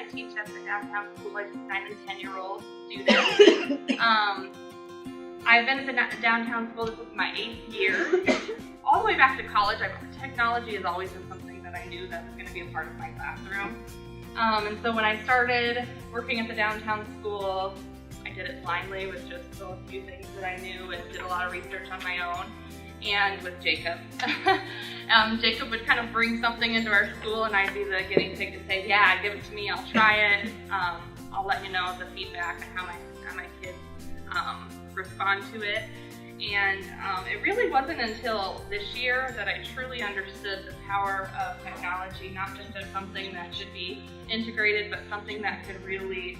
I teach at the downtown school. I teach 9 and 10-year-old students. I've been at the downtown school, this is my 8th year. All the way back to college, technology has always been something that I knew that was going to be a part of my classroom. And so when I started working at the downtown school, I did it blindly with just a few things that I knew and did a lot of research on my own. And with Jacob. Jacob would kind of bring something into our school and I'd be the guinea pig to say, yeah, give it to me, I'll try it. I'll let you know the feedback and how my kids respond to it. And it really wasn't until this year that I truly understood the power of technology, not just as something that should be integrated, but something that could really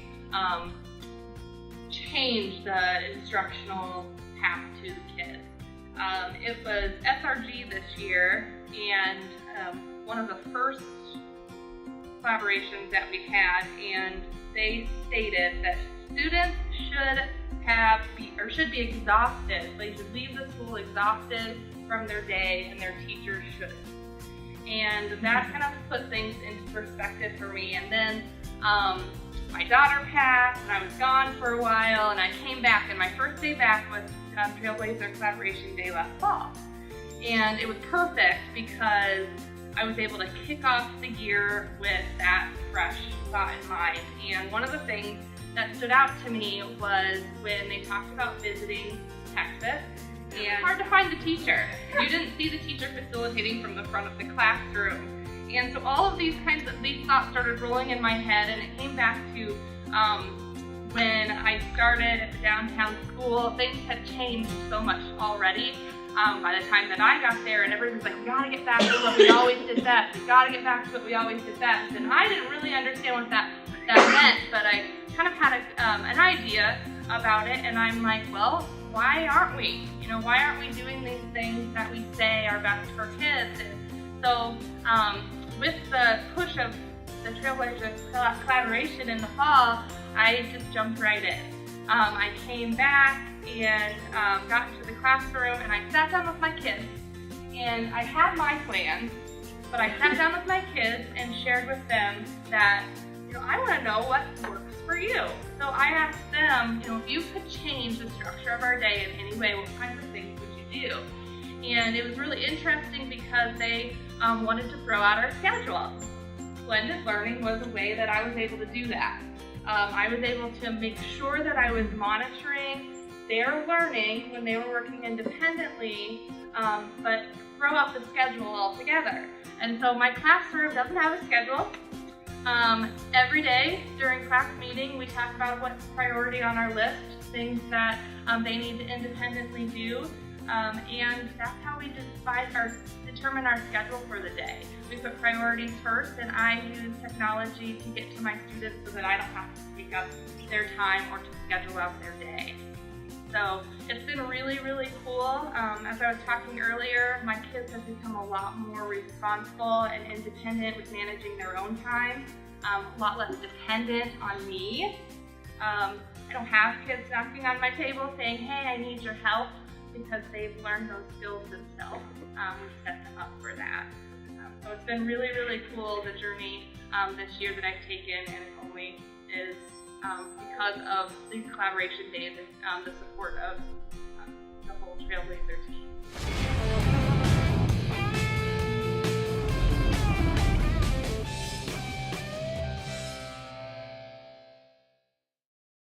change the instructional path to the kids. It was SRG this year, and one of the first collaborations that we had, and they stated that students should be exhausted. They should leave the school exhausted from their day, and their teachers should. And that kind of put things into perspective for me. And then my daughter passed, and I was gone for a while, and I came back, and my first day back was Trailblazer Collaboration Day last fall. And it was perfect because I was able to kick off the year with that fresh thought in mind. And one of the things that stood out to me was when they talked about visiting Texas. And it's hard to find the teacher. You didn't see the teacher facilitating from the front of the classroom. And so all of these thoughts started rolling in my head, and it came back to when I started at the downtown school. Things had changed so much already by the time that I got there, and everybody was like, we gotta get back to what we always did best. We gotta get back to what we always did best. And I didn't really understand what that meant, but I kind of had an idea about it, and I'm like, well, why aren't we? Why aren't we doing these things that we say are best for kids? And so with the push of the Trailblazer collaboration in the fall, I just jumped right in. I came back and got into the classroom, and I sat down with my kids, and I had my plans, but I sat down with my kids and shared with them that, I want to know what works for you. So I asked them, if you could change the structure of our day in any way, what kinds of things would you do? And it was really interesting because they wanted to throw out our schedule. Blended learning was a way that I was able to do that. I was able to make sure that I was monitoring their learning when they were working independently, but throw out the schedule altogether. And so my classroom doesn't have a schedule. Every day during class meeting, we talk about what's priority on our list, things that they need to independently do, and that's how we determine our schedule for the day. We put priorities first, and I use technology to get to my students so that I don't have to take up their time or to schedule out their day. So it's been really, really cool. As I was talking earlier, my kids have become a lot more responsible and independent with managing their own time, a lot less dependent on me. I don't have kids knocking on my table saying, hey, I need your help, because they've learned those skills themselves. We set them up for that. So it's been really, really cool, the journey this year that I've taken, and it only is because of these collaboration days and the support of the whole Trailblazer team.